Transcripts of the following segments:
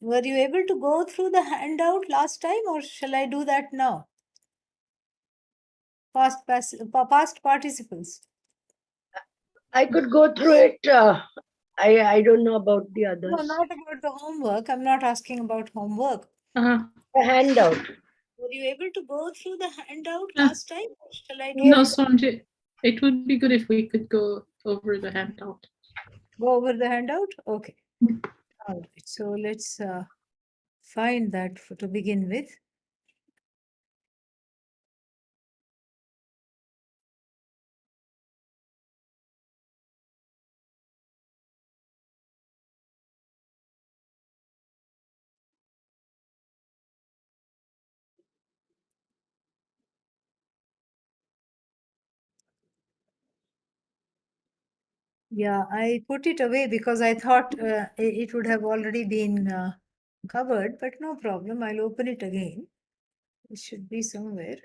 Were you able to go through the handout last time, or shall I do that now? Past participles. I could go through it. I don't know about the others. No, not about the homework. I'm not asking about homework. The handout. Were you able to go through the handout last time, or shall I do No, it? Sanjay. It would be good if we could go over the handout. Go over the handout? Okay. All right. So let's find that to begin with. Yeah, I put it away because I thought it would have already been covered, but no problem. I'll open it again. It should be somewhere.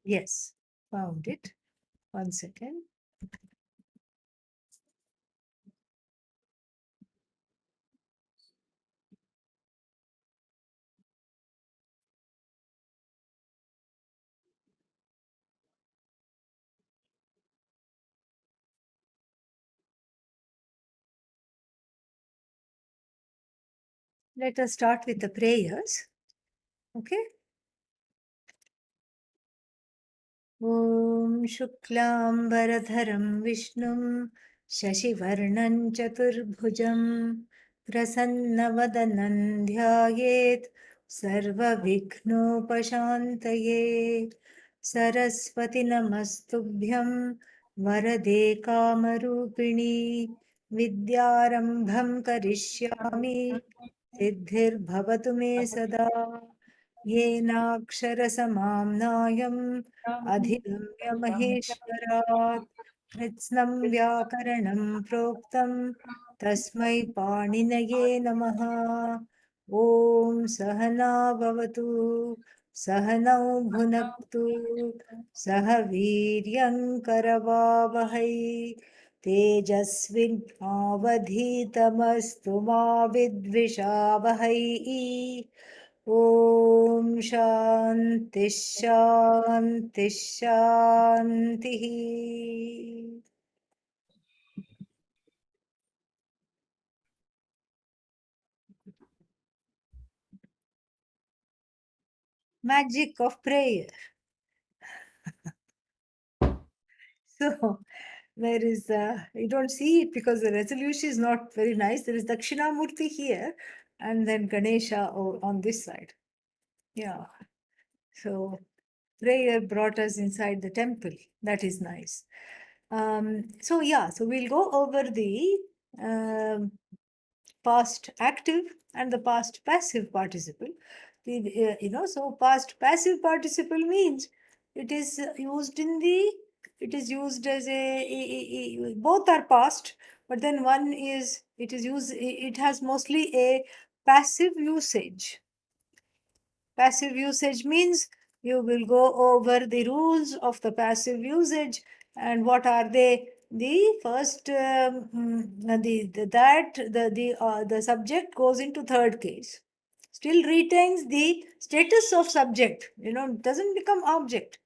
Yes, found it. 1 second. Let us start with the prayers. Okay. ॐ शुक्लाम्बरधरं विष्णुं शशिवर्णं चतुर्भुजं प्रसन्नवदनं ध्यायेत् सर्वविघ्नोपशान्तये सरस्वति नमस्तुभ्यं वरदे कामरूपिणी विद्यारम्भं करिष्यामि सिद्धिर्भवतु मे सदा येनाक्षरसमाम्नायम् अधिगम्य महेश्वरात् कृत्स्नं व्याकरणं प्रोक्तं तस्मै पाणिनये नमः ॐ सहना भवतु सहनौ भुनक्तु सह वीर्यङ्करवावहै तेजस्विनावधीतमस्तु मा विद्विषावहै ॐ शान्ति शान्ति शान्तिः Magic of prayer. So there is, you don't see it because the resolution is not very nice. There is Dakshinamurti here and then Ganesha on this side. Yeah. So prayer brought us inside the temple. That is nice. So yeah, so we'll go over the past active and the past passive participle. So past passive participle means it is used in the, it is used as both are past, but then one is, it is used, it has mostly a passive usage. Passive usage means you will go over the rules of the passive usage and what are they. The first, the subject goes into third case, still retains the status of subject, doesn't become object.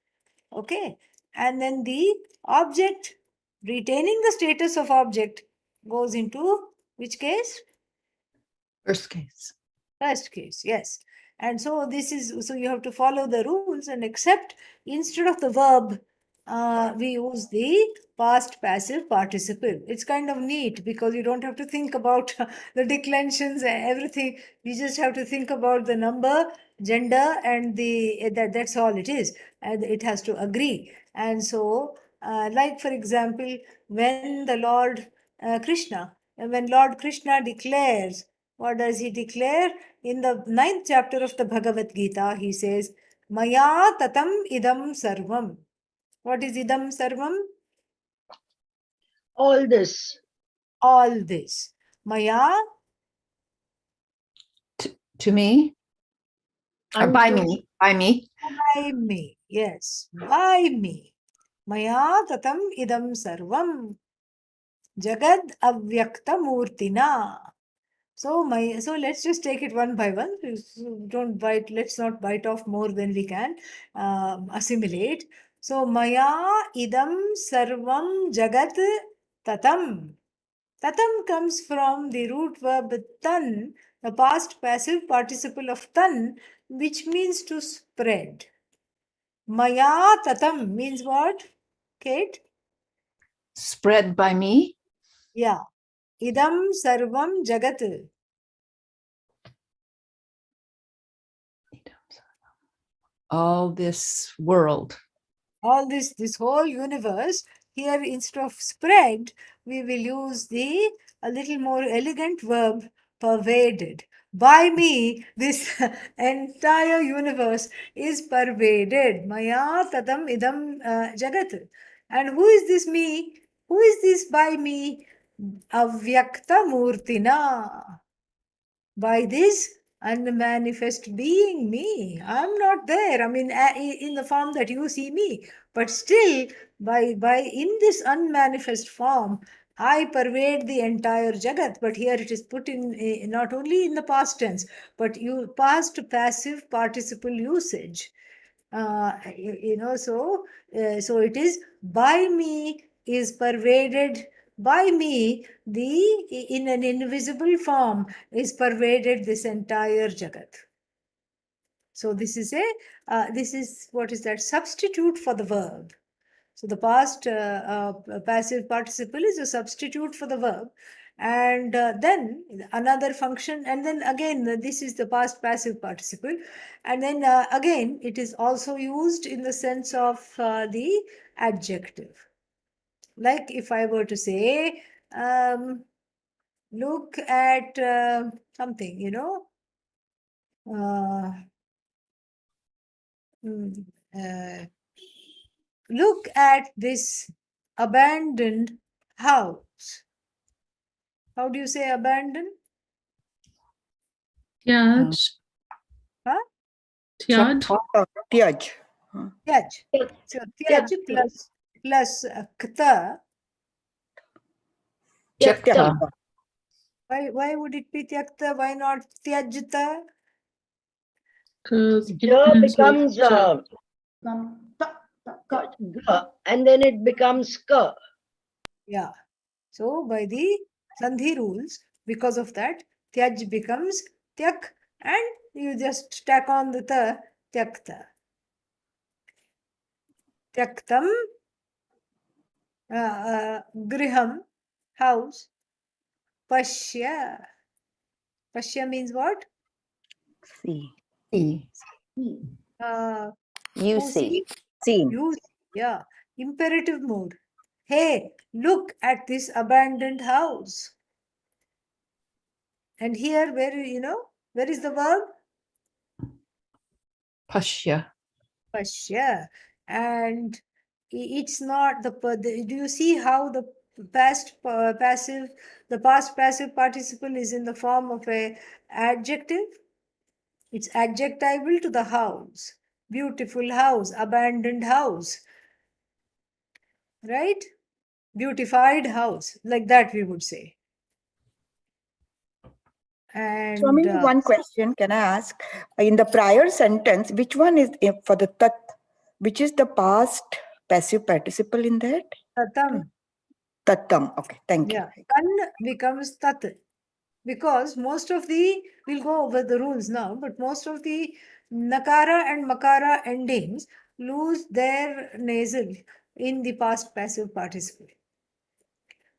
Okay, and then the object retaining the status of object goes into which case? First case. First case, yes. And so this is, so you have to follow the rules and accept, instead of the verb, we use the past passive participle. It's kind of neat because you don't have to think about the declensions and everything. You just have to think about the number, gender, and that's all it is. And it has to agree. And so, like for example, when the Lord when Lord Krishna declares, what does he declare? In the 9th chapter of the Bhagavad Gita, he says, Maya tatam idam sarvam. What is idam sarvam? All this. All this. Maya. To me? Or by me? By me? By me. Yes, by me. Maya tatam idam sarvam jagad avyakta murtina. So let's just take it one by one. Don't bite. Let's not bite off more than we can assimilate. So Maya idam sarvam jagat tatam. Tatam comes from the root verb tan, the past passive participle of tan, which means to spread. Maya tatam means what, Kate? Spread by me. Yeah. Idam sarvam jagat. All this world. All this whole universe. Here, instead of spread, we will use the a little more elegant verb pervaded. By me, this entire universe is pervaded. Maya tatam idam jagat. And who is this me? Who is this by me? Avyakta murtina. By this unmanifest being me. I'm not there. I mean, in the form that you see me, but still, by in this unmanifest form, I pervade the entire jagat. But here it is put in not only in the past tense, but you past passive participle usage. So it is by me is pervaded by me, the in an invisible form is pervaded this entire jagat. So this is what is that substitute for the verb. So the past passive participle is a substitute for the verb. And then another function, and then again, this is the past passive participle. And then again, it is also used in the sense of the adjective. Like if I were to say, look at something, mm, uh, look at this abandoned house. How do you say abandoned? Tyaj. Huh? Tyaj. Tyaj. Tyaj. So tyaj plus kta. Tyakta. Why would it be tyakta? Why not tyajta? Because it Ja ends with becomes ja. ga, and then it becomes ka. Yeah. So by the sandhi rules, because of that, tyaj becomes tyak, and you just tack on the ta, tyakta. Tyaktam griham, house. Pashya. Pashya means what? See. See. You Who see. see? Seen. You, yeah. Imperative mode. Hey, look at this abandoned house. And here, where is the verb? Pashya. Pashya. And it's not do you see how the past passive participle is in the form of a adjective? It's adjectival to the house. Beautiful house, abandoned house. Right? Beautified house, like that we would say. And Swami, one question can I ask? In the prior sentence, which one is for the tat? Which is the past passive participle in that? tatam, Tattam. Okay, thank you. yeah, tan becomes tat, because most of we'll go over the rules now, but most of the nakara and makara endings lose their nasal in the past passive participle.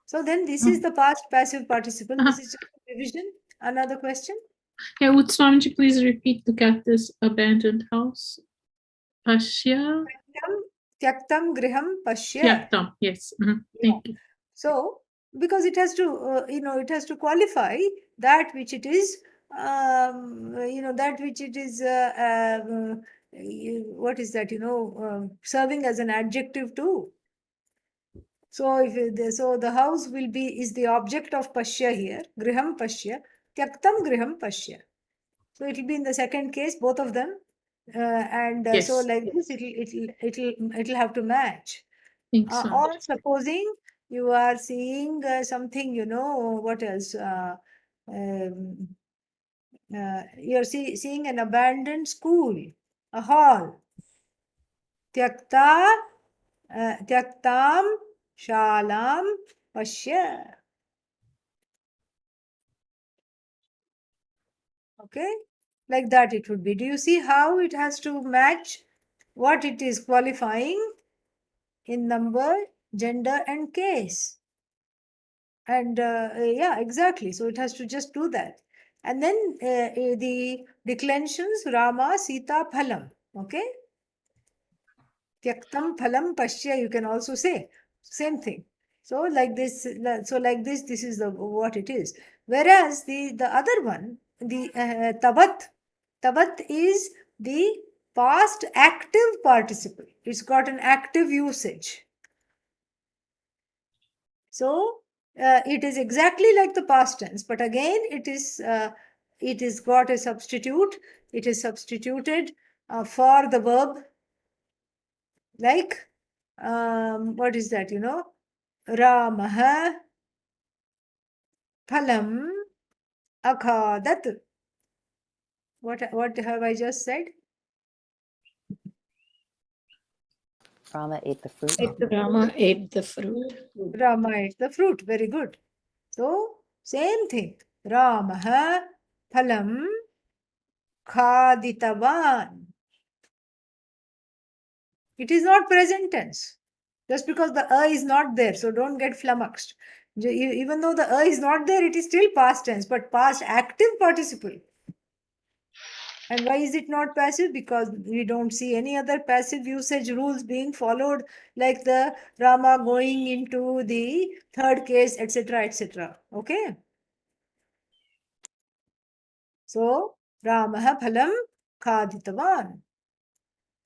So then this is the past passive participle. This is just a revision. Another question? Yeah, would Swamiji please repeat look at this abandoned house? Pashya. Tyaktam griham pashya. Tyaktam. Yes. Thank you. So, because it has to, it has to qualify that which it is, that which it is, what is that, serving as an adjective too. So, so the house is the object of pashya here, griham pashya, tyaktam griham pashya. So it will be in the second case, both of them. And so Yes. like this, it'll have to match. Think so. Or supposing you are seeing something, what else? Um, you're seeing an abandoned school, a hall. Tyakta, tyaktam shalam pashya. Okay, like that it would be. Do you see how it has to match what it is qualifying in number, gender, and case? And yeah, exactly. So it has to just do that. And then the declensions Rama, Sita, Phalam. Okay, Tyaktam, Phalam, Pashya, you can also say. Same thing. So like this, this is what it is. Whereas the other one, the Tabat is the past active participle. It's got an active usage. So it is exactly like the past tense, but again it is got a substitute. It is substituted for the verb, like what is that? Ramah phalam akhadat. What have I just said? Rama ate the fruit. Rama ate the fruit. Rama ate the fruit. Very good. So same thing. Ramah phalam khaditavan. It is not present tense. Just because the is not there, so don't get flummoxed. Even though the is not there, it is still past tense, but past active participle. And why is it not passive? Because we don't see any other passive usage rules being followed, like the Rama going into the third case, etc., etc. Okay. So Ramah phalam khaditavan.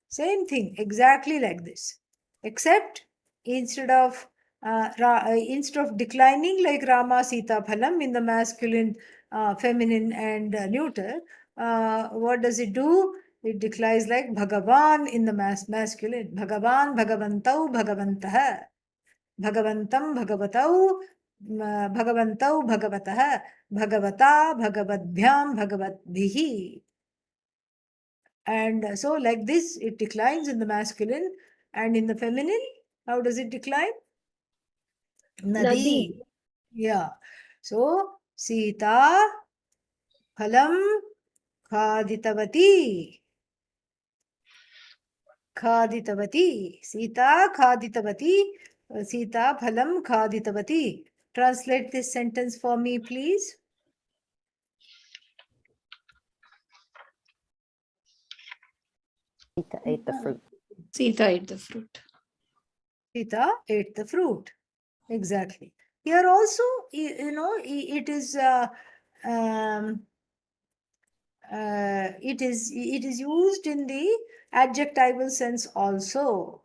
Same thing, exactly like this, except instead of declining like Rama Sita Phalam in the masculine, feminine, and neuter, what does it do? It declines like Bhagavan in the masculine. Bhagavan, Bhagavantau, Bhagavantah. Bhagavantam, Bhagavatau, Bhagavantau, Bhagavatah. Bhagavata, Bhagavadbhyam, Bhagavatbhihi. And so like this, it declines in the masculine, and in the feminine, how does it decline? Nadi. Nadi. Yeah. So Sita phalam khaditavati. Khaditavati. Sita khaditavati. Sita phalam khaditavati. Translate this sentence for me, please. Sita ate the fruit. Sita ate the fruit. Sita ate the fruit. Exactly. Here also, it is it is used in the adjectival sense also.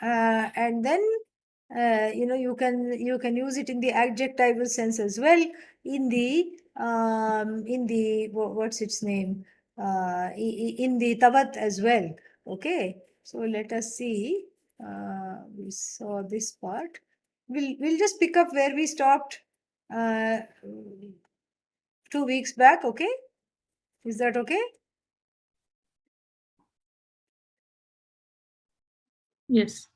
And then you can use it in the adjectival sense as well, in the what's its name, in the tavat as well. Okay, so let us see. We saw this part. We'll just pick up where we stopped 2 weeks back. Okay, is that okay? Yes.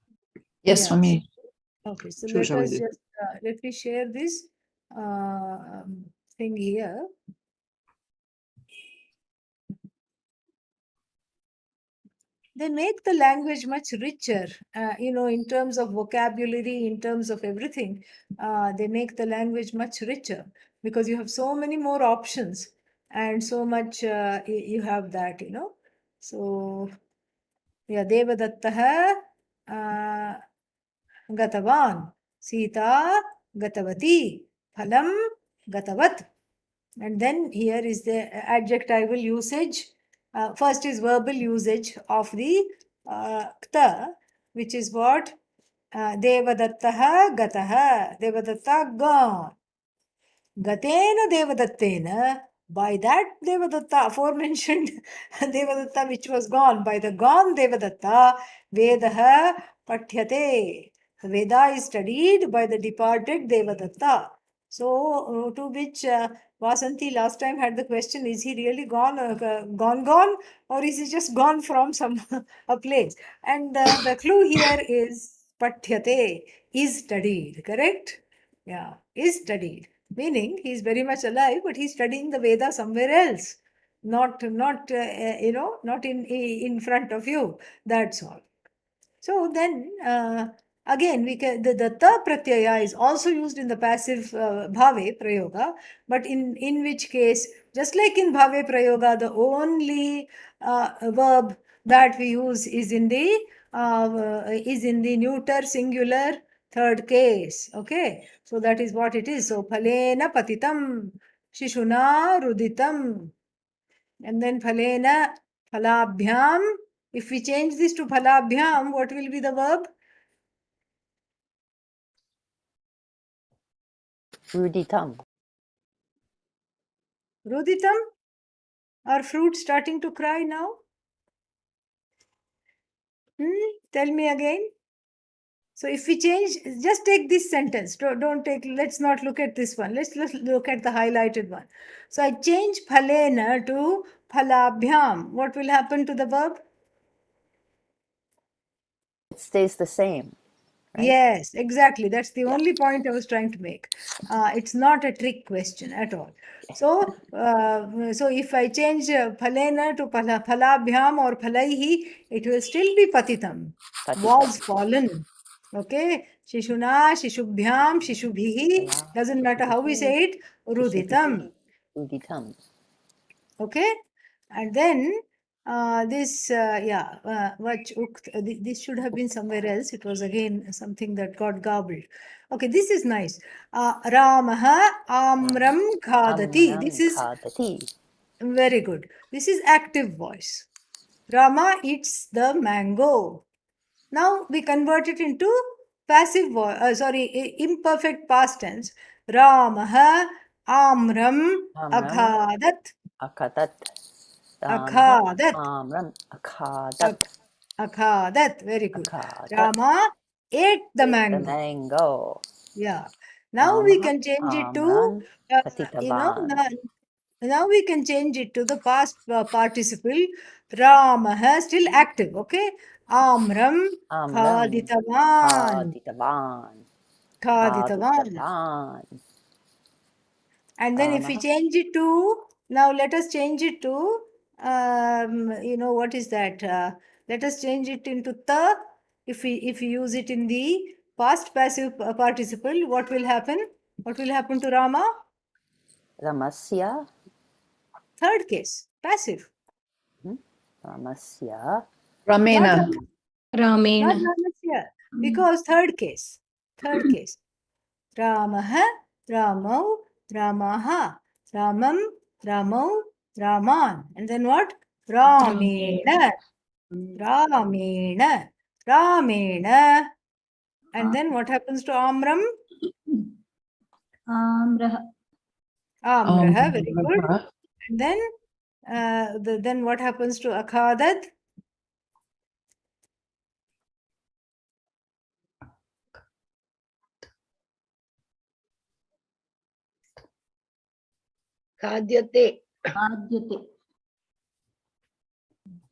Yes, Yeah. Swami. Okay, so Sure, let us Swamiji. just let me share this thing here. They make the language much richer, in terms of vocabulary, in terms of everything. They make the language much richer because you have so many more options and so much you have that, So, yeah, Devadattaha Gatavan, Sita Gatavati, Phalam Gatavat. And then here is the adjectival usage. First is verbal usage of the kta, which is what? Devadattaha gataha. Devadatta gone. Gatena devadattena By that Devadatta, aforementioned Devadatta which was gone, by the gone Devadatta, Vedaha Pathyate. The Veda is studied by the departed Devadatta. So, to which Vasanti last time had the question, is he really gone, gone, or is he just gone from some a place? And the clue here is Pathyate, is studied, correct? Yeah, is studied. Meaning he is very much alive, but he's studying the Veda somewhere else, not not in front of you. That's all. So then again we can the ta pratyaya is also used in the passive bhave prayoga, but in which case, just like in bhave prayoga, the only verb that we use is in the neuter singular third case. Okay, so that is what it is. So phalena patitam, shishuna ruditam, and then phalena phalabhyam. If we change this to phalabhyam, what will be the verb? Ruditam. Ruditam? Are fruits starting to cry now? Tell me again. So if we change, just take this sentence. Don't take, let's not look at this one. Let's look at the highlighted one. So I change phalena to phalabhyam. What will happen to the verb? It stays the same, right? Yes, exactly. That's the Yeah. only point I was trying to make. It's not a trick question at all. So, so if I change phalena to phalabhyam or phalaihi, it will still be patitam. Was fallen. Okay. Shishuna, shishubhyam, shishubhihi. Doesn't matter how we say it. Ruditam. Ruditam. Okay. And then this this should have been somewhere else. It was again something that got garbled. Okay, this is nice. Ramaha amram khadati. This is Khadati. very good. This is active voice. Rama eats the mango. Now we convert it into passive voice, imperfect past tense. Ramaha amram akhadat. Akadat. Akhadat. Amram. Akadat. Akhadat. Very good. Akhadat. Rama ate the The mango. mango. Yeah. Now we Rama can change it to, amran now, patitavan. now we can change it to the past participle. Rama still active. Okay. Amram Amram khaditavan. khaditavan. Khaditavan. Khaditavan. And then if we Rama. change it to, now let us change it to, what is that? Let us change it into ta. If we use it in the past passive participle, what will happen? What will happen to Rama? Ramasya. Third case, passive. Ramasya. Not Ramena. Rama, not Ramen. Ramasya, because third case. Third case. Ramah, Ramau, Ramaha, Ramam, Ramau, Raman. And then what? Ramena, Ramena, Ramena. And then what happens to Amram? Amrah. Amraha, very good. And then, then what happens to Akhadat? Khadyate. Adyate.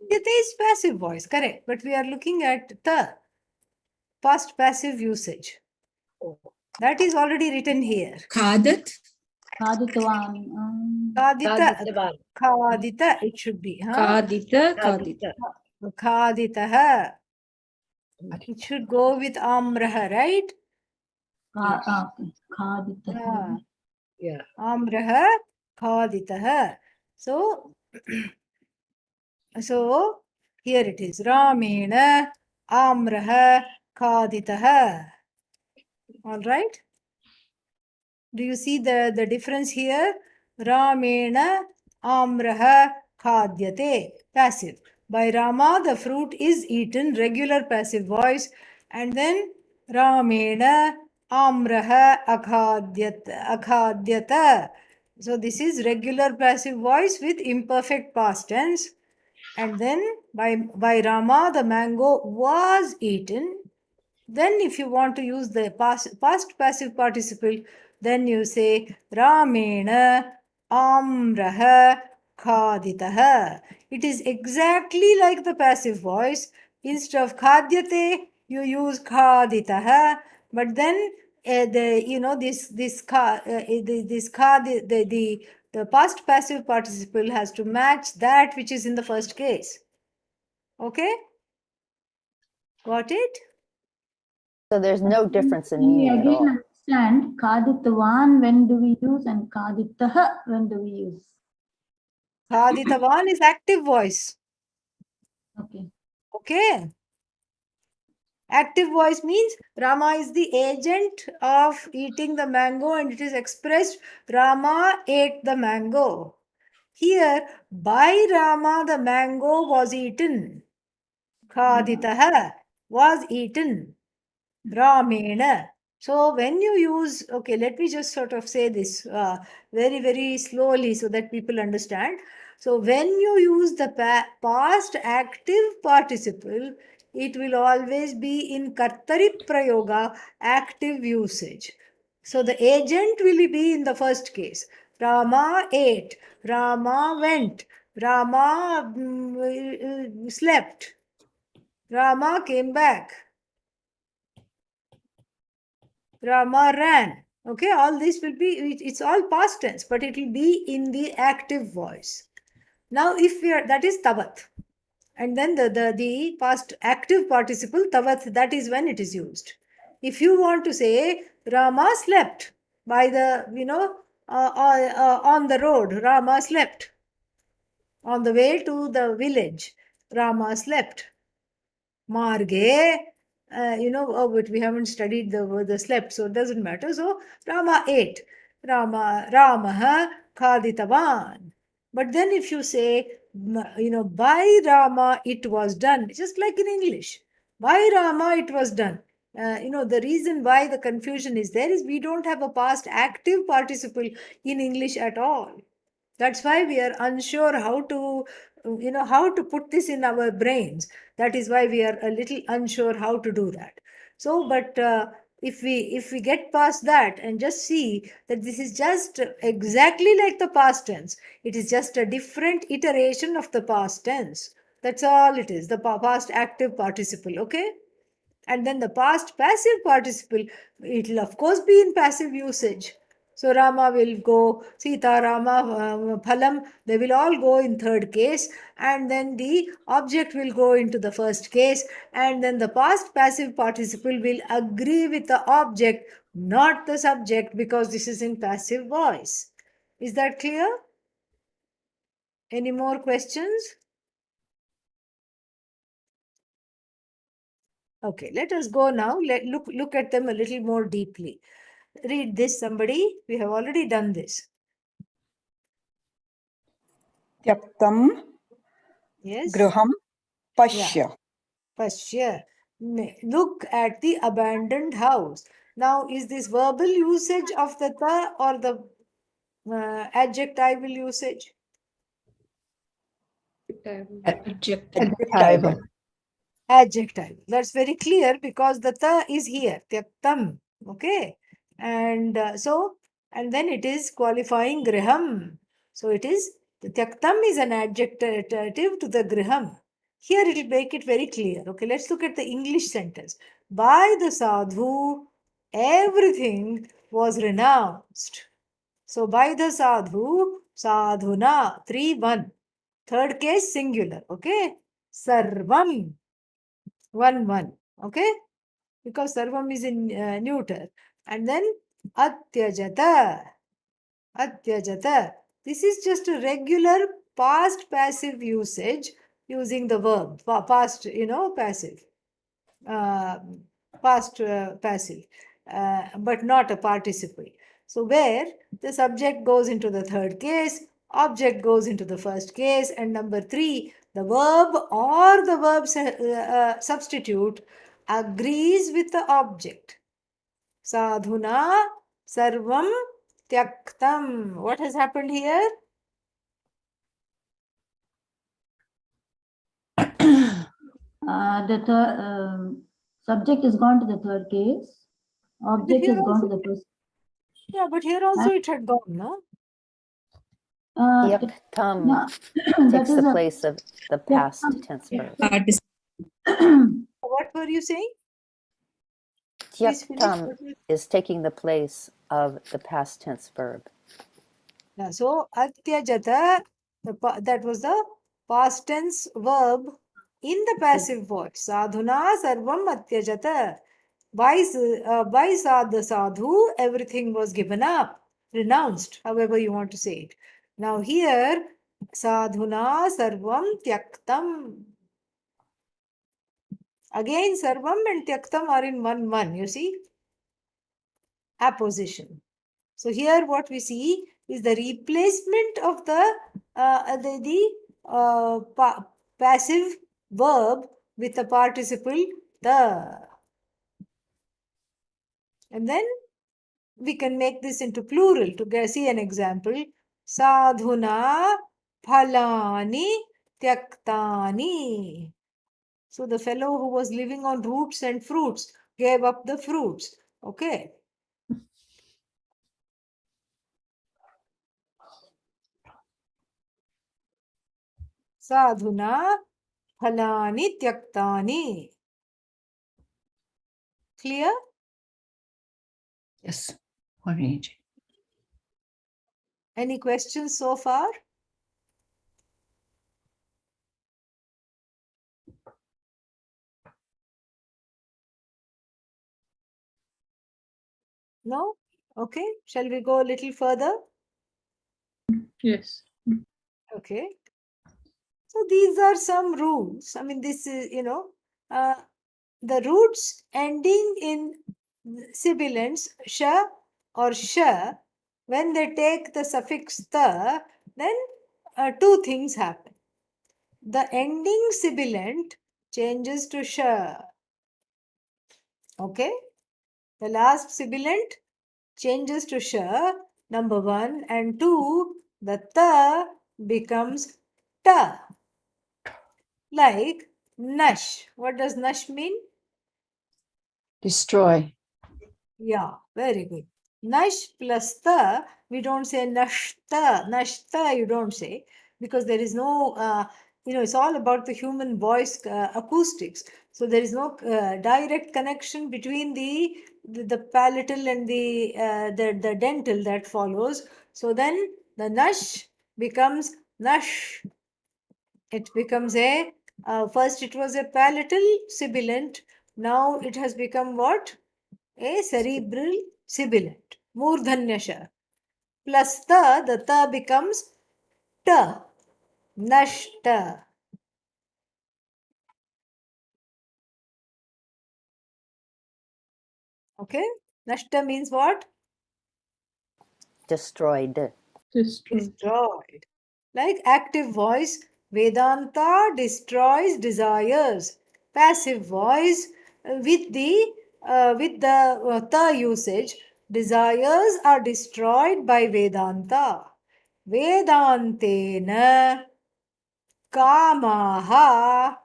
It is passive voice, correct. But we are looking at the past passive usage. That is already written here. Khadat. Khaditavan. Khadita, Khaditavan. khadita, it should be. Huh? Kadita. Kadita. Khaditaha. It should go with amraha, right? Khaditavan. Yeah. Amraha, khaditaha. So, so here it is. Ramena, amraha, khaditaha. All right. Do you see the difference here? Ramena, amraha, khadyate. Passive. By Rama, the fruit is eaten, regular passive voice. And then Ramena, amraha, akhadyata. So this is regular passive voice with imperfect past tense. And then by Rama, the mango was eaten. Then if you want to use the past passive participle, then you say Ramena amraha khaditaha. It is exactly like the passive voice. Instead of khadyate, you use khaditaha. But then the past passive participle has to match that which is in the first case. Okay? Got it? So there's no difference in Can we meaning at again all. understand Kaditvan when do we use and Kaditaha when do we use? Khaditavan is active voice. Okay. Okay. Active voice means Rama is the agent of eating the mango and it is expressed Rama ate the mango. Here, by Rama, the mango was eaten. Khaditaha was eaten. Ramena. So when you use, okay, let me just sort of say this very, very slowly so that people understand. So when you use the past active participle, it will always be in Kartari Prayoga active usage. So the agent will be in the first case. Rama ate, Rama went, Rama slept, Rama came back. Rama ran. Okay, all this will be, it's all past tense, but it will be in the active voice. Now, if we are, that is tavat. And then the past active participle, tavat, that is when it is used. If you want to say, Rama slept by the, on the road, Rama slept. On the way to the village, Rama slept. Marge, but we haven't studied the slept, so it doesn't matter. So Rama ate. Ramaha khaditavan. But then if you say, by Rama it was done, just like in English, by Rama it was done. The reason why the confusion is there is we don't have a past active participle in English at all. That's why we are unsure how to put this in our brains. That is why we are a little unsure how to do that. So but if we get past that and just see that this is just exactly like the past tense, it is just a different iteration of the past tense. That's all it is, the past active participle. Okay. And then the past passive participle, it will of course be in passive usage. So Rama will go, Sita, Rama, Phalam, they will all go in third case, and then the object will go into the first case, and then the past passive participle will agree with the object, not the subject, because this is in passive voice. Is that clear? Any more questions? Okay, let us go now. Look at them a little more deeply. Read this, somebody. We have already done this. Tyaktam Yes? graham pashya. Pashya. Look at the abandoned house. Now, is this verbal usage of the ta or the adjectival usage? Adjectival. Adjective. That's very clear because the ta is here. Tyaktam. Okay. And and then it is qualifying griham. So it is, the tyaktam is an adjective to the griham. Here it will make it very clear. Okay, let's look at the English sentence. By the sadhu, everything was renounced. So by the sadhu, sadhuna, 3-1. Third case, singular. Okay. Sarvam, 1-1. Okay. Because sarvam is in neuter. And then atyajata. Atyajata. This is just a regular past passive usage using the verb. Past, passive. Past passive. But not a participle. So where the subject goes into the third case, object goes into the first case, and number 3, the verb or the verb substitute agrees with the object. Sadhuna sarvam tyaktam. What has happened here? The subject is gone to the third case. Object Here is gone to also, the first. yeah, but here also it had gone, no? Yaktam No, that takes is the a place of the past tense verb. What were you saying? Please finish. Yaktam What was- is taking the place of the past tense verb. Yeah, so atyajata, that was the past tense verb in the passive voice. Sadhuna sarvam atyajata. By sadhu, everything was given up, renounced, however you want to say it. Now here, sadhuna sarvam tyaktam. Again, sarvam and tyaktam are in one, you see, apposition. So here what we see is the replacement of the passive verb with the participle the. And then we can make this into plural to see an example. Sadhuna phalani tyaktani. So the fellow who was living on roots and fruits gave up the fruits. Okay. Sadhuna phalani tyaktani. Clear? Yes. Marinji. Any questions so far? No? Okay. Shall we go a little further? Yes. Okay. So these are some rules. I mean, this is, the roots ending in sibilants, sha or sha, when they take the suffix ta, then two things happen. The ending sibilant changes to sha. Okay? The last sibilant changes to sha, number one, and two, the ta becomes ta. Like nash. What does nash mean? Destroy. Yeah, very good. Nash plus ta, we don't say nashta. Nashta, you don't say, because there is no, it's all about the human voice acoustics. So there is no direct connection between the palatal and the dental that follows. So then the nash becomes nash. It becomes first it was a palatal sibilant. Now it has become what? A cerebral sibilant. Murdhanyasha. Plus the ta becomes ta. Nashta. Okay? Nashta means what? Destroyed. Destroy. Destroyed. Like active voice, Vedanta destroys desires. Passive voice, with the ta usage, desires are destroyed by Vedanta. Vedantena kamaha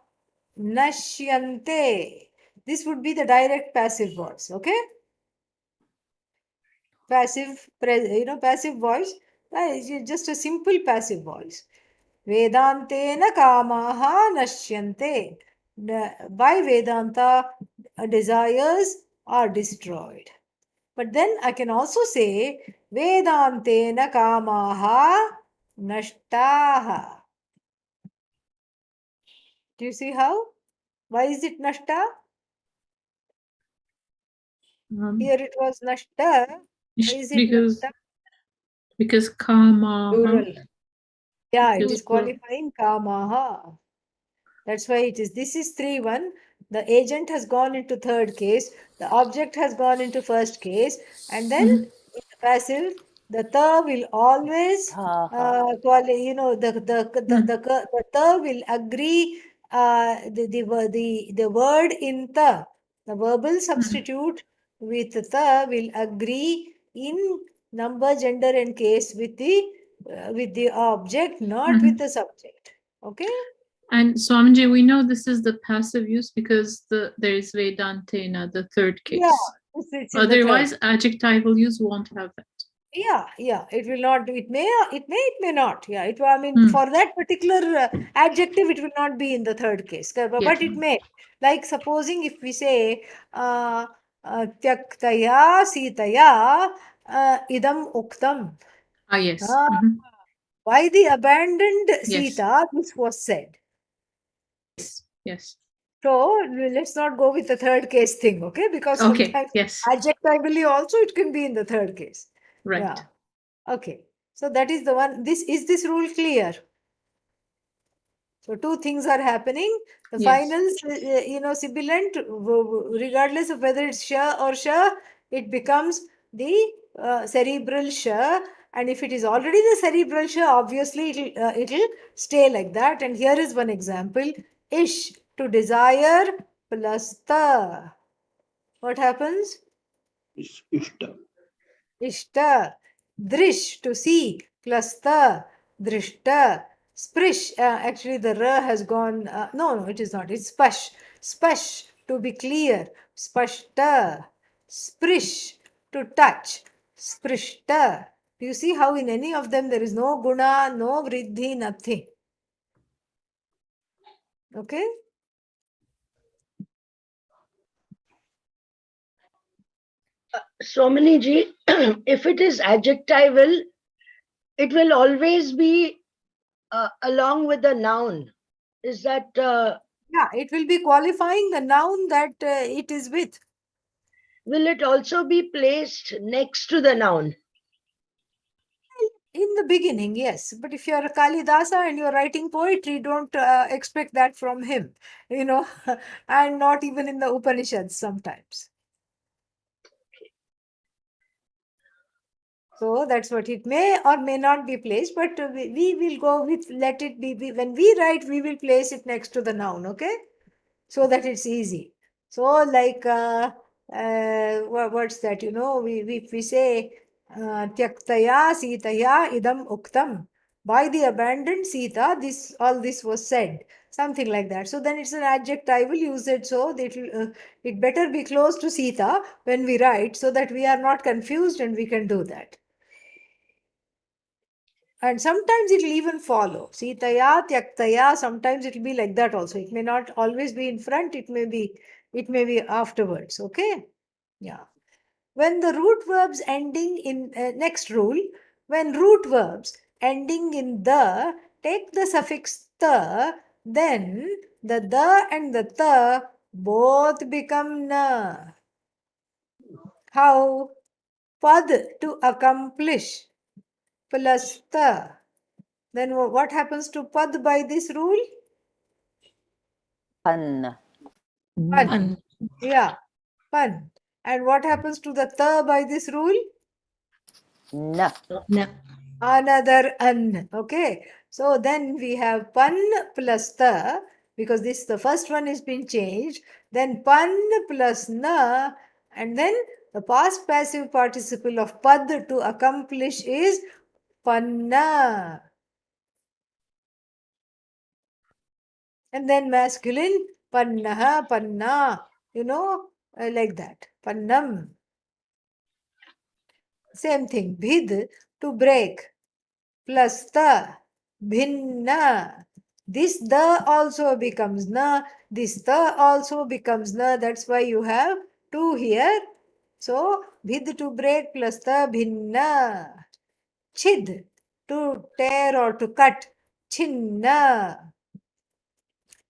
nashyante. This would be the direct passive voice. Okay? Passive voice, just a simple passive voice. Vedantena kamaha nashyante. By Vedanta, desires are destroyed. But then I can also say Vedantena kamaha nashtaha. Do you see how? Why is it nashta? Here it was nashta. Why is it because nashta? kama. Plural. Yeah, it Because is qualifying kamaha. That's why it is. This is 3-1. The agent has gone into third case. The object has gone into first case. And then in the passive, the ta will always, Taha. the ta will agree the word in ta. The verbal substitute with ta will agree in number, gender, and case with the object, not with the subject. Okay. And Swamiji, we know this is the passive use because there is Vedantena, the third case. Yeah. It's in the third. Otherwise, adjectival use won't have that. Yeah, it will not do. It may not. Yeah, I mean, Hmm. for that particular adjective, it will not be in the third case. But Yes. it may. Like supposing if we say, tyaktaya sitaya idam uktam. Ah, yes. Ah, by the abandoned Yes. Sita, this was said. Yes. Yes. So let's not go with the third case thing, okay? Because Okay. sometimes Yes. adjectively also it can be in the third case. Right. Yeah. Okay. So that is the one. Is this rule clear? So two things are happening. The Yes. final, sibilant, regardless of whether it's sha or sha, it becomes the cerebral sha. And if it is already the cerebral sha, obviously it'll stay like that. And here is one example: ish, to desire, plus ta. What happens? Ishta. Ishta. Drish, to see, plus ta. Drishta. Sprish, actually the ra has gone, no, it is not, it's spash. Spash, to be clear. Spashta. Sprish, to touch. Sprishta. Do you see how in any of them there is no guna, no vriddhi, nothing? Okay? Somaniji, if it is adjectival, it will always be along with the noun. Is that Yeah, it will be qualifying the noun that it is with. will it also be placed next to the noun? In the beginning, yes. But if you're a Kalidasa and you're writing poetry, don't expect that from him, and not even in the Upanishads sometimes. So that's what it may or may not be placed, but we will go with let it be. When we write, we will place it next to the noun, okay? So that it's easy. So like, what's that? We say, tyaktaya sitaya idam uktam. By the abandoned Sita, all this was said. Something like that. So then it's an adjective. I will use it so that it better be close to Sita when we write so that we are not confused and we can do that. And sometimes it will even follow. Sitaya, tyaktaya, sometimes it will be like that also. It may not always be in front, it may be afterwards. Okay? Yeah. When the root verbs ending in next rule, when root verbs ending in the take the suffix the, then the and the the both become na. How? Pad, to accomplish, plus the. Then what happens to pad by this rule? Pan. Pan. Yeah, pan. And what happens to the ta by this rule? Na. Another an. Okay. So then we have pan plus ta, because the first one has been changed. Then pan plus na, and then the past passive participle of pad to accomplish is panna. And then masculine, pannaha, panna, like that. Pannam. Same thing. Bhid, to break, plus ta, bhinna. This the also becomes na. This ta also becomes na. That's why you have two here. So, bhid, to break, plus ta, bhinna. Chid, to tear or to cut, chinna.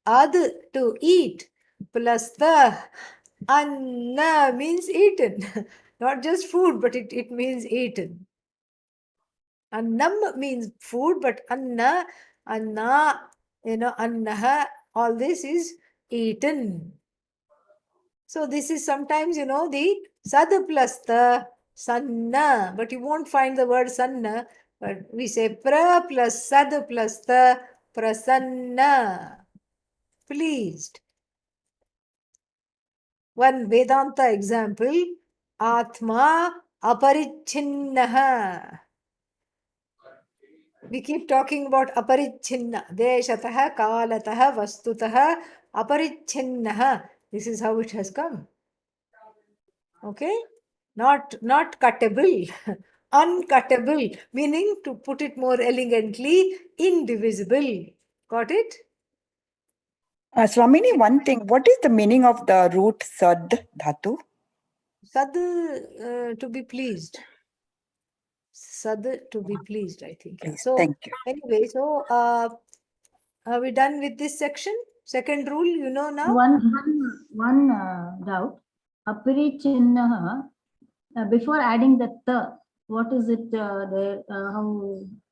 Ad, to eat, plus the anna means eaten. Not just food, but it means eaten. Annam means food, but anna, annaha, all this is eaten. So this is sometimes, the sad plus the sanna, but you won't find the word sanna, but we say pra plus sad plus the prasanna. Pleased. One Vedanta example, Atma Aparichinnaha. We keep talking about aparichinna. Deshatah, kalatah, vastutah, aparichinnaha. This is how it has come. Okay? Not cuttable. Uncuttable. Meaning, to put it more elegantly, indivisible. Got it? Swamini, one thing, what is the meaning of the root sad dhatu? Sad, to be pleased. Sad, to be pleased, I think. Yeah. Please, So, thank you. anyway, so are we done with this section? Second rule, you know now? One doubt. Apirichinnaha, before adding the ta, what is it there?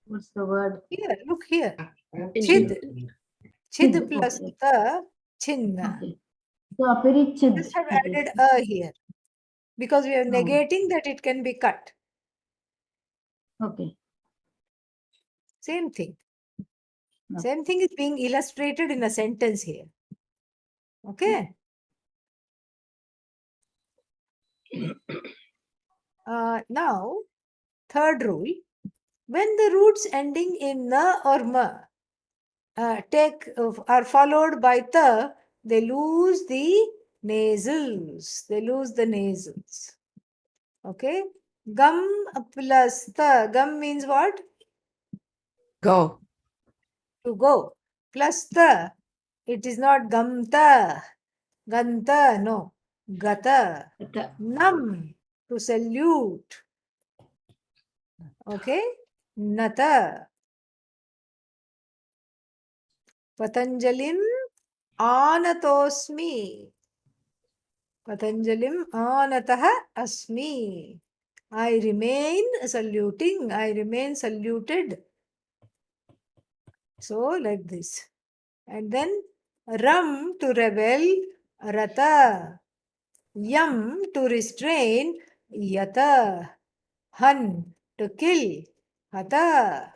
What's the word? Here, look here. Chid. Chid. Chid Chid, plus okay. ta, chinna. Okay. So apirichid. Just have it is. added a here. Because we are Oh. negating that it can be cut. Okay. Same thing. No. Same thing is being illustrated in a sentence here. Okay? Now, third rule. When the roots ending in na or ma are followed by ta, they lose the nasals. They lose the nasals. Okay? Gum plus ta. Gum means what? Go. To go. Plus ta. It is not gamta. Ganta, no. Gata. Ta. Nam. To salute. Okay? Nata. Patanjalim anatosmi. Patanjalim anatah asmi. I remain saluting. I remain saluted. So, like this. And then ram to rebel, rata. Yam to restrain, yata. Han to kill, hata.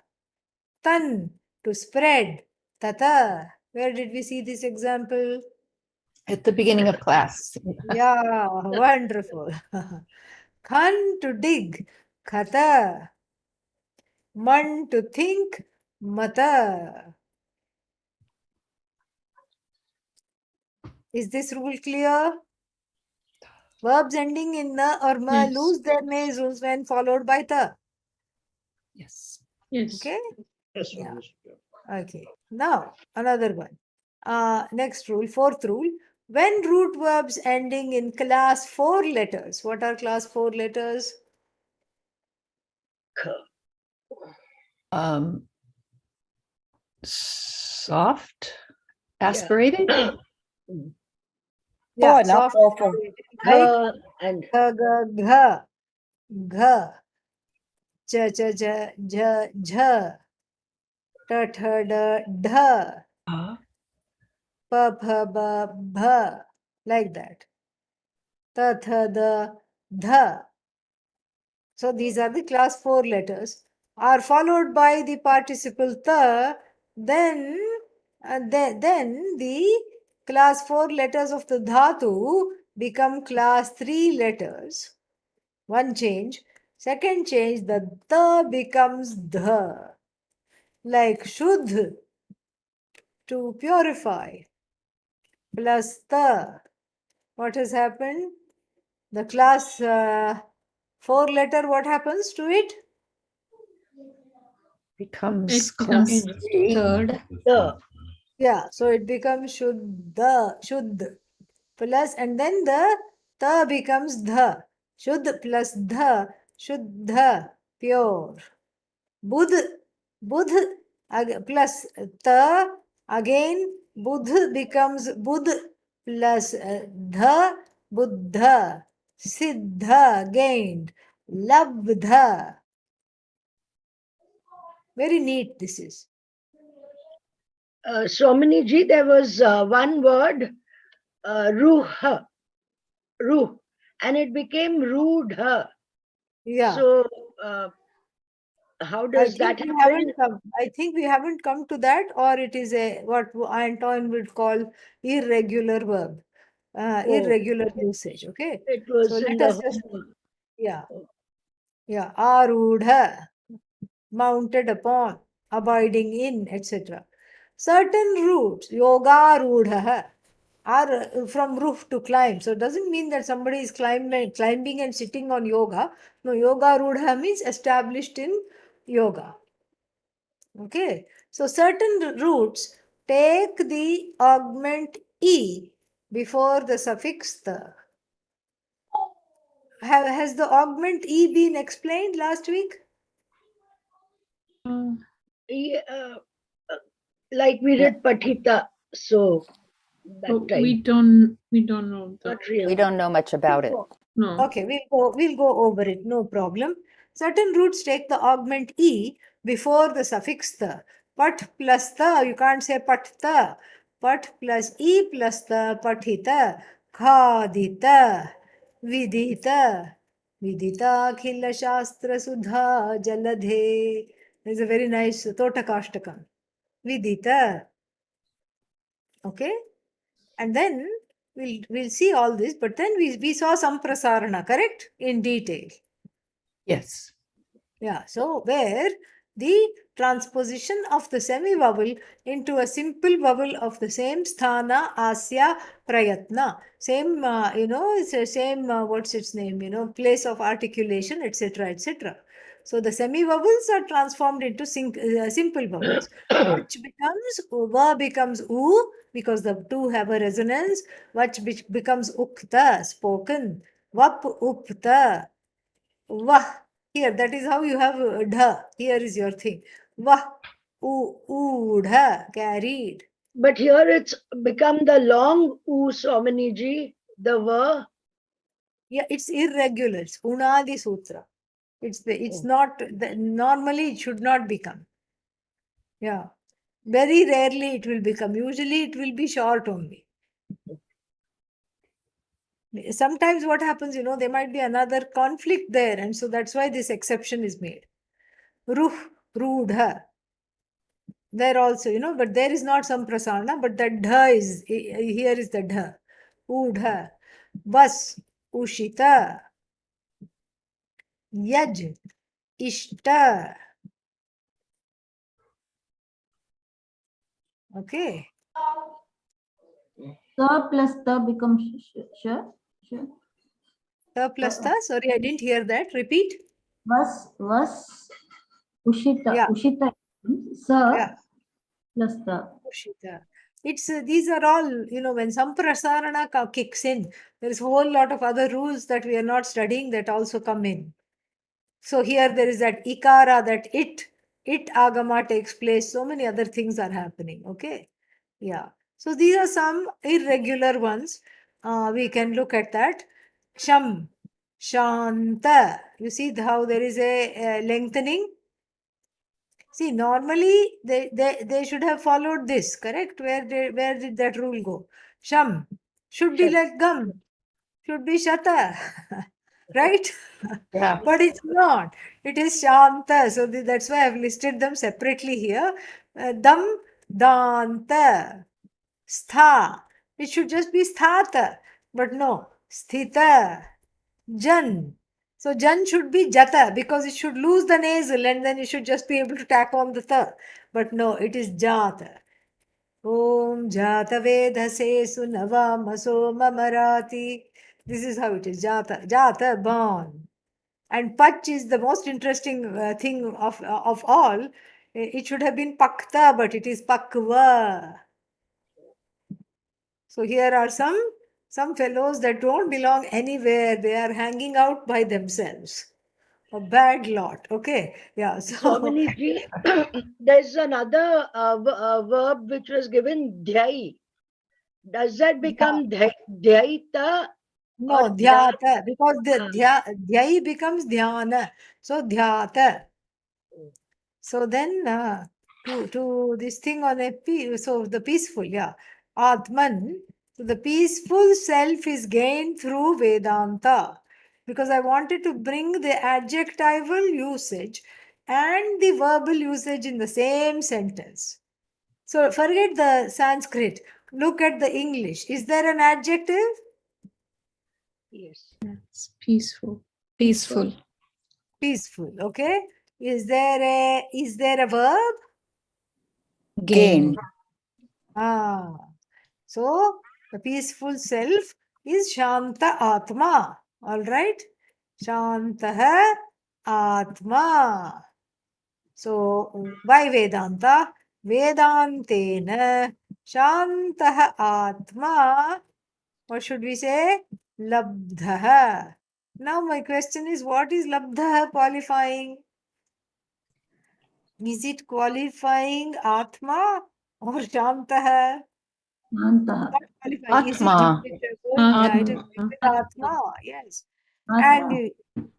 Tan to spread, tata. Where did we see this example? At the beginning of class. Yeah, wonderful. Khan to dig, khata. Man to think, mata. Is this rule clear? Verbs ending in na or ma Yes. lose their nasals when followed by ta. Yes. Yes. Okay? Yes, Yeah. Swami. Okay. Now, another one. Next rule, fourth rule. When root verbs ending in class 4 letters, what are class 4 letters? K. Soft, aspirated. Yeah, Oh, now soft. for Like Gha and gha, gha, gha, gha, cha, cha, cha, jha, jha, ta, tha, da, dha, pa, pha, ba, bha, like that. Ta, tha, da, dha. So these are the class 4 letters. Are followed by the participle ta, then the class 4 letters of the dhatu become class 3 letters. One change. Second change, the ta becomes dha. Like shuddh, to purify, plus ta. What has happened? The class 4 letter, what happens to it? Becomes It class becomes 3. Third. the. Yeah, so it becomes shuddh, plus, and then the ta becomes dha. Shuddh plus dha, shuddha, pure. Budh plus ta, again budh becomes budh plus dha, buddha. Siddha, gained. Labdha. Very neat this is. Swamini ji, there was one word, ruh, ruh, and it became rudha. Yeah. So, how does that happen? I think we haven't come to that, or it is a what Anton would call irregular verb, Oh, irregular usage. Okay. it So was in let the us just whole. yeah. Yeah, arudha, mounted upon, abiding in, etc. Certain routes, yoga rudha, are from roof to climb. So it doesn't mean that somebody is climbing and sitting on yoga. No, yoga rudha means established in yoga. Okay. So certain roots take the augment e before the suffix the. Has the augment e been explained last week? Uh, Yeah, like we Yeah. did Patita, so that but time. we don't know that. Not really. We don't know much about it. No. Okay, we'll go over it, no problem. Certain roots take the augment e before the suffix the. Pat plus the, you can't say pat the. Pat plus e plus the, pathita, khadita, vidita, vidita khila shastra sudha jaladhe. There's a very nice Totakashtakam. Vidita. Okay? And then we'll see all this, but then we saw some prasarana, correct? In detail. Yes. Yeah, so where the transposition of the semi-vowel into a simple vowel of the same sthana, asya, prayatna, same, it's the same, what's its name, place of articulation, etc., etc. So the semi-vowels are transformed into simple vowels. Which becomes u, because the two have a resonance, which becomes ukta, spoken, vap, upta, vah. Here, that is how you have dha. Here is your thing. Vah, udha, carried. But here it's become the long U Somaniji, the va. Yeah, it's irregular. It's unadi sutra. It's Oh. not, normally it should not become. Yeah. Very rarely it will become. Usually it will be short only. Sometimes what happens, there might be another conflict there, and so that's why this exception is made. Ruh, rudha. There also, but there is not some prasarana, but that dha is, here is the dha. Udha, vas, ushita, yaj, ishta. Okay. The plus the becomes sh. Ta plus ta, sorry, I didn't hear that. Repeat. Was ushita. Yeah. Ushita. Sa Yeah. plus the. Ushita. It's these are all, when some prasarana kicks in, there is a whole lot of other rules that we are not studying that also come in. So here there is that ikara, that it agama takes place. So many other things are happening. Okay. Yeah. So these are some irregular ones. We can look at that. Sham, shanta. You see how there is a lengthening. See, normally they should have followed this, correct? Where did that rule go? Sham should be like gum, should be shata, right? Yeah. But it's not. It is shanta. So that's why I've listed them separately here. Dam, danta, stha. It should just be sthata, but no, sthita, jan. So jan should be jata because it should lose the nasal and then you should just be able to tack on the tha. But no, it is jata. Om jata vedhase sunava maso mamarati. This is how it is. Jata. Jata, born. And pach is the most interesting thing of all. It should have been pakta, but it is pakva. So here are some fellows that don't belong anywhere. They are hanging out by themselves. A bad lot. Okay. Yeah. So Somaniji, there's another verb which was given dhyai. Does that become dhyaita? no, Or dhyata, because the dhyai becomes dhyana. So dhyata. So then to this thing on a so the peaceful, yeah. Atman, so the peaceful self is gained through Vedanta. Because I wanted to bring the adjectival usage and the verbal usage in the same sentence. So forget the Sanskrit. Look at the English. Is there an adjective? yes. It's peaceful. Peaceful. Peaceful. Okay. Is there a verb? Gain. Ah. So the peaceful self is Shanta Atma. All right. Shantaha Atma. So by Vedanta, Vedantena Shantaha Atma. What should we say? Labdhaha. Now my question is, what is Labdhaha qualifying? Is it qualifying Atma or Shantaha? Antaha. Not qualifying. Is it Atma. Yeah, it is Atma. with Atma. Yes. Atma. And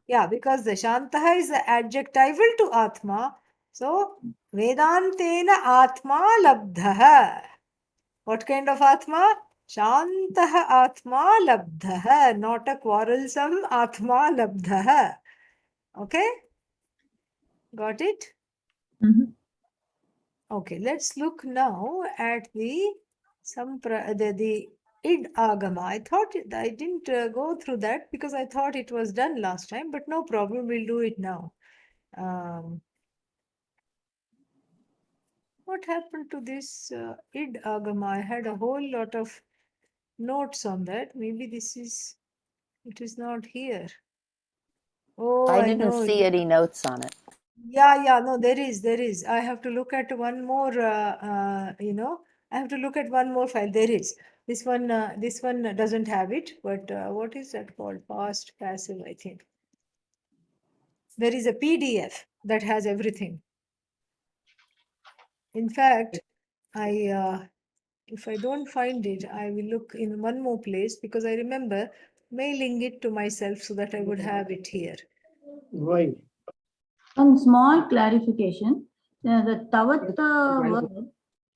yeah, because the Shantaha is the adjectival to Atma. So Vedantena Atma Labdhaha. What kind of Atma? Shantaha Atma Labdhaha, not a quarrelsome Atma Labdhaha. Okay? Got it? Mhm. Okay, let's look now at the id agama. I thought I didn't go through that because I thought it was done last time, but no problem, we'll do it now. What happened to this id agama? I had a whole lot of notes on that. Maybe it is not here. Oh, I I didn't know. see any notes on it. Yeah, no, there is. I have to look at one more, I have to look at one more file. There is. This one doesn't have it, but what is that called? Past passive, I think. There is a PDF that has everything. In fact, if I don't find it, I will look in one more place because I remember mailing it to myself so that I would have it here. Right. One small clarification. The tavat verb Tavat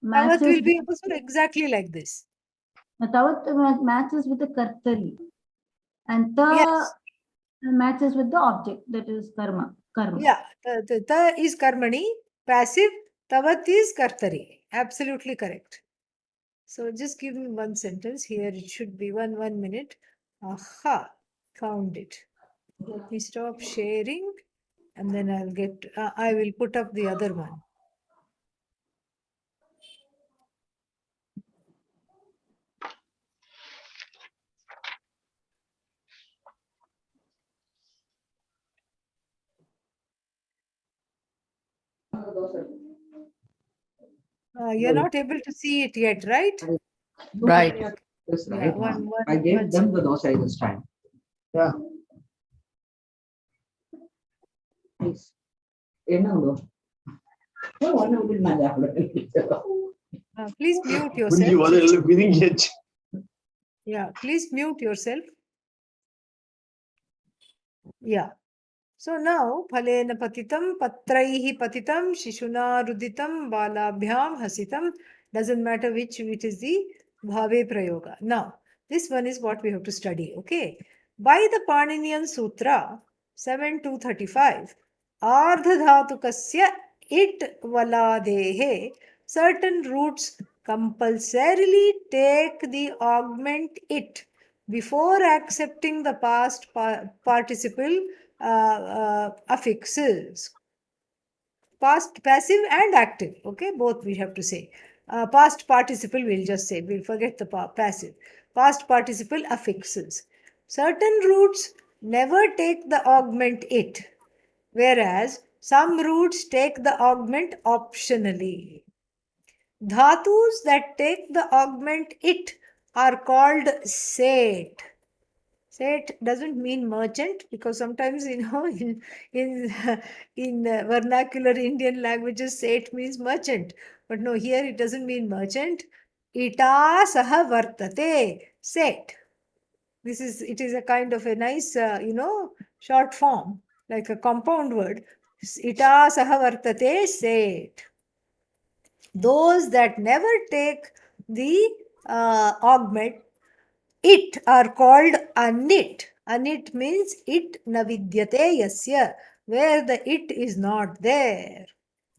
matches will be also exactly like this. the tavat matches with the kartari, and ta Yes. matches with the object, that is karma. Yeah, the is karmani, passive, tavat is kartari. Absolutely correct. So just give me one sentence here. It should be one minute. Aha, found it. Let me stop sharing and then I will put up the other one. You're not able to see it yet, right? Right. That's Yeah, right. I gave them the dosa this time. Yeah. Please. Please mute yourself. Yeah, please mute yourself. Yeah. So now, phalena patitam, patraihi patitam, shishuna ruditam, balabhyam hasitam. Doesn't matter which is the bhave prayoga. Now, this one is what we have to study, okay? By the Paninian Sutra 7.235, ardhadhatukasya it valadehe, certain roots compulsorily take the augment it before accepting the past participle affixes. Past passive and active, okay, both we have to say. Past participle, we'll just say, we'll forget the passive. Past participle affixes. Certain roots never take the augment it, whereas some roots take the augment optionally. Dhatus that take the augment it are called set. Set doesn't mean merchant because sometimes in vernacular Indian languages set means merchant, but no, here it doesn't mean merchant. Ita saha vartate, set. It is a kind of a nice short form like a compound word. Ita saha vartate, set. Those that never take the augment it are called anit. Anit means it navidyate yasya, where the it is not there.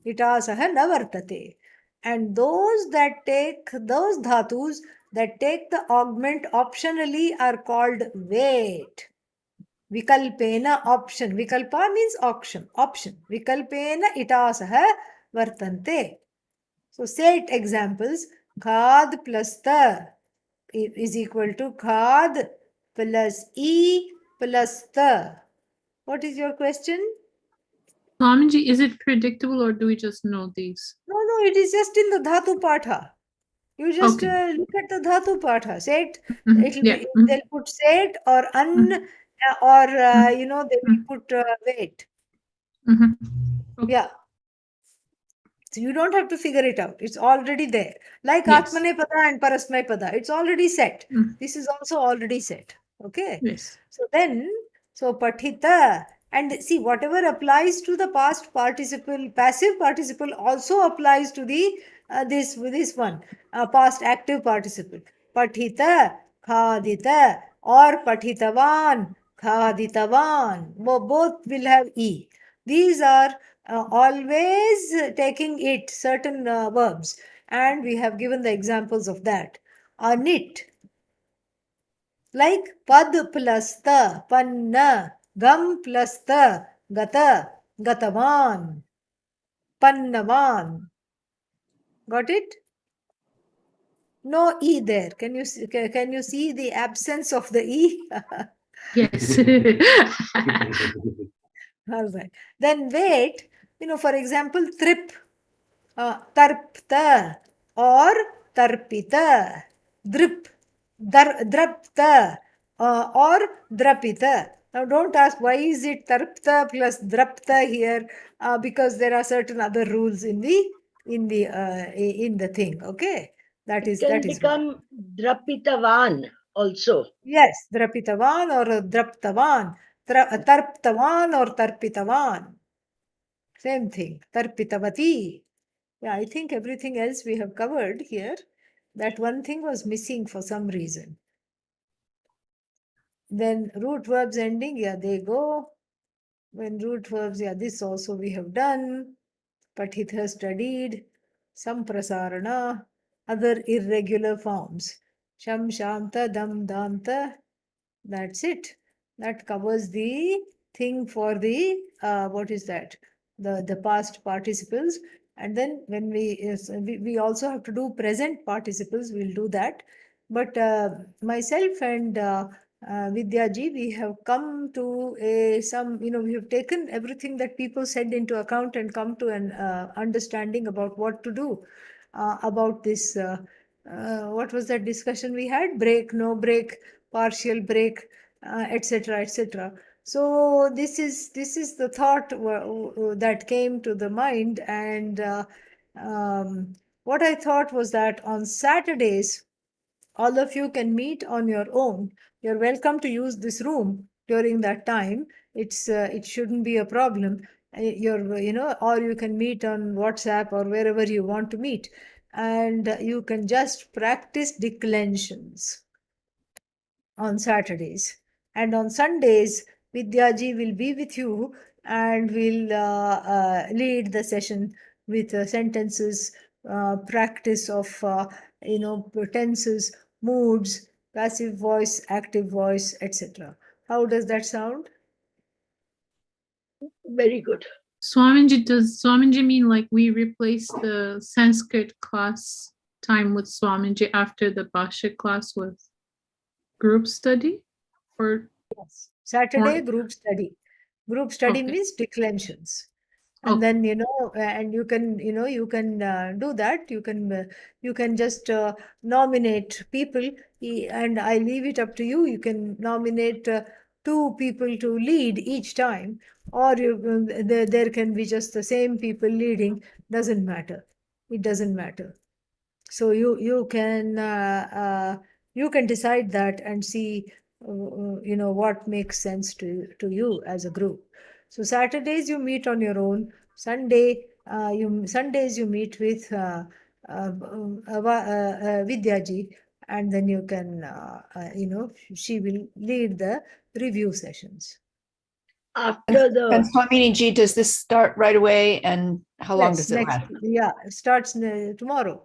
Itasaha navartate. And those dhatus that take the augment optionally are called wait. Vikalpena option. Vikalpa means option. Option. Vikalpena itasaha vartante. So say it examples. Khad plus ta is equal to khad plus e plus ta. What is your question? Swamiji, is it predictable or do we just know these? No, it is just in the dhatu patha. You just Okay. look at the dhatu patha. Say it. Mhm. It'll Yeah. be Mhm. they'll put say it or Mhm. or Mhm. they will put wait. Mhm. Okay. Yeah. So you don't have to figure it out. It's already there. Like Yes. Atmane Pada and Parasmay Pada. It's already set. Mm. This is also already set. Okay. Yes. So then, so Pathita. And see, whatever applies to the past participle, passive participle also applies to the this one, past active participle. Pathita, khadita, or pathitavan, khaditavan. Both will have e. These are always taking it certain verbs, and we have given the examples of that. Knit, like pad plus ta, panna, gam plus ta, gata, gatavan, pannavan. Got it? No e there. Can you see the absence of the e? Yes. All right. Then wait. For example, trip, tarpta or tarpita, drip, drapta or drapita. Now don't ask why is it tarpta plus drapta here, because there are certain other rules in the thing. Okay, that It is can why. become Drapitavan also. Yes, drapitavan or draptavan, tarptavan or tarpitavan. Same thing, tarpitavati. Yeah, I think everything else we have covered here. That one thing was missing for some reason. Then root verbs ending, yeah, they go. When root verbs, yeah, this also we have done. Patitha studied. Samprasarana. Other irregular forms. Sham, Shamta, Dam, Danta. That's it. That covers the thing for the what is that? The past participles. And then when we also have to do present participles, we'll do that. But myself and Vidyaji, we have come to we have taken everything that people said into account and come to an understanding about what to do about this. What was that discussion we had? Break, no break, partial break, etc., etc. So this is the thought that came to the mind, and what I thought was that on Saturdays all of you can meet on your own. You're welcome to use this room during that time. It shouldn't be a problem. Or you can meet on WhatsApp or wherever you want to meet, and you can just practice declensions on Saturdays. And on Sundays, Vidyaji will be with you and will lead the session with sentences, practice of, tenses, moods, passive voice, active voice, etc. How does that sound? Very good. Swamiji, does Swamiji mean like we replace the Sanskrit class time with Swamiji after the Bhashya class with group study? Or Yes. Saturday or group study. Group study okay. means declensions. And Okay. then and you can do that. You can just nominate people, and I leave it up to you. You can nominate two people to lead each time, or there can be just the same people leading. Doesn't matter. It doesn't matter. So you can decide that and see what makes sense to you as a group. So Saturdays you meet on your own. Sundays you meet with Vidyaji, and then you can she will lead the review sessions. After the And Swamiji, does this start right away, and how long Yes, does it last? it starts tomorrow.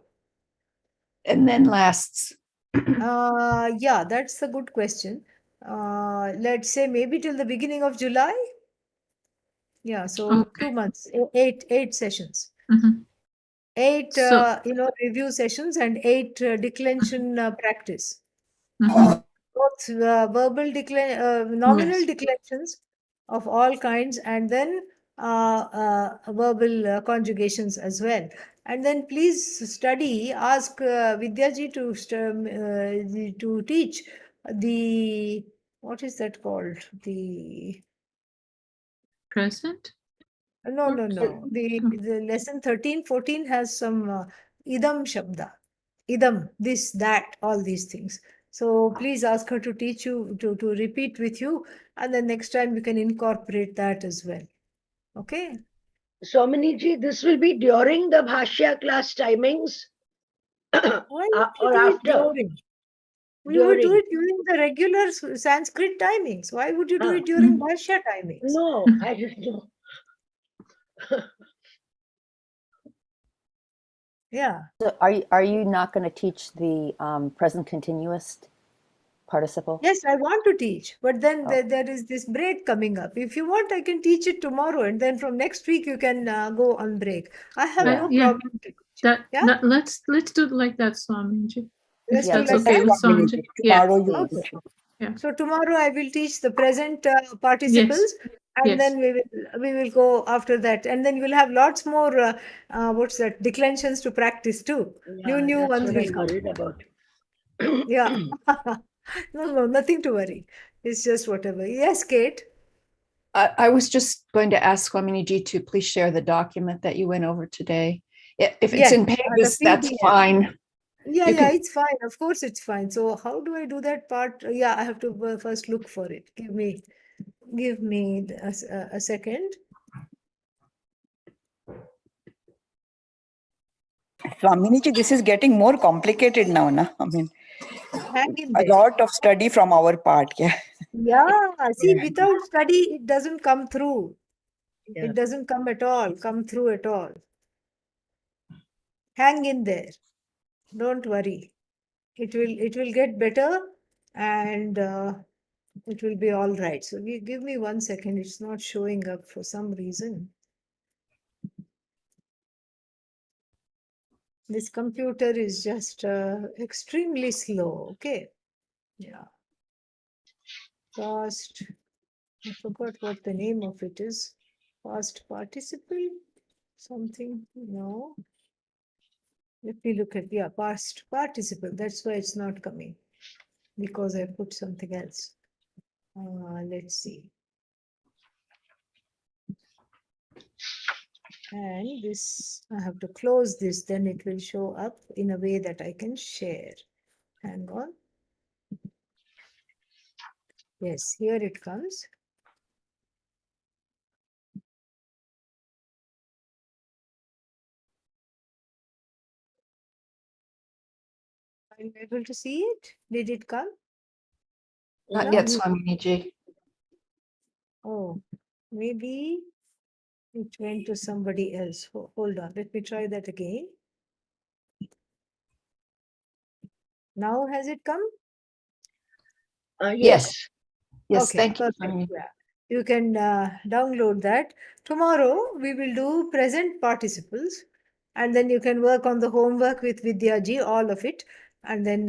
And then lasts. Yeah, that's a good question. let's say maybe till the beginning of July. Yeah, so Okay. 2 months, eight sessions. Mhm. Eight, So, review sessions and 8 declension practice. mhm, Both verbal nominal yes. declensions of all kinds, and then verbal conjugations as well. And then please study, ask Vidyaji to teach the, what is that called? The, Present? no, no, So, no. The lesson 13, 14 has some idam shabda. Idam, this, that, all these things. So please ask her to teach you, to repeat with you, and then next time we can incorporate that as well. Okay? Swamini this will be during the Bhashya class timings Why would we or do it after? during? We would do During. it during the regular Sanskrit timings. Why would you do Ah. it during Mm. Bhashya timings? No, I don't know. Yeah. So are you not going to teach the present continuous participle? Yes, I want to teach, but then Oh. there is this break coming up. If you want, I can teach it tomorrow, and then from next week you can go on break. I have Yeah. no Yeah, problem to teach. that, Yeah? that let's do it like that, Swamiji. If Let's Yeah, do that's like okay that. with Swamiji. Yeah. Tomorrow you Please. teach. Yeah. So tomorrow I will teach the present participles, and Yes. then we will go after that, and then you will have lots more what's that, declensions to practice too. Yeah, New that's ones what will I'm come. worried about. Yeah. No, nothing to worry. It's just whatever. Yes, Kate. I was just going to ask Swaminiji to please share the document that you went over today. If it's Yes, in the Pages, that's PDF. fine. Yeah, You yeah, can- it's fine. Of course, it's fine. So how do I do that part? Yeah, I have to first look for it. Give me a second. Swaminiji, this is getting more complicated now, na? I mean, Hang in a there. lot of study from our part. Yeah. Yeah, see, without study, it doesn't come through. Yeah. It doesn't come through at all. Hang in there. Don't worry. It will get better, and it will be all right. So give me 1 second. It's not showing up for some reason. This computer is just extremely slow. Okay. Yeah. Past, I forgot what the name of it is. Past participle, something. No. Let me look at, yeah, past participle. That's why it's not coming, because I put something else. Let's see. And this, I have to close this, then it will show up in a way that I can share. Hang on. Yes, here it comes. Are you able to see it? Did it come? Not No? yet, Swaminiji. Oh, maybe it went to somebody else. Hold on, let me try that again. Now has it come? Yes. Yes, Okay, thank you, perfect. Swamini. Yeah. You can download that. Tomorrow we will do present participles, and then you can work on the homework with Vidyaji, all of it, and then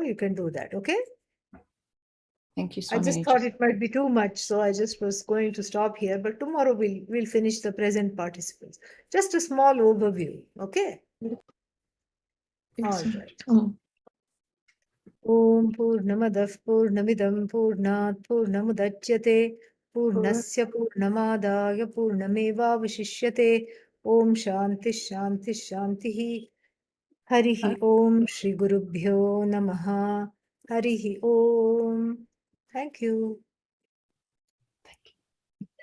you can do that. Okay. Thank you, I just thought Swaminiji. it might be too much, so I just was going to stop here. But tomorrow we'll finish the present participles. Just a small overview. Okay. All Excellent. right. Oh, Om Purnamadah Purnamidam Purnat Purnamudachyate Purnasya Purnamadaya Purnamevavashishyate Om Shanti Shanti Shanti Harihi Om Shri Gurubhyo Namaha Harihi Om. Thank you.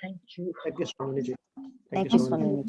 Thank you. Thank you, Swaminiji. Thank you, Swaminiji. Swamini.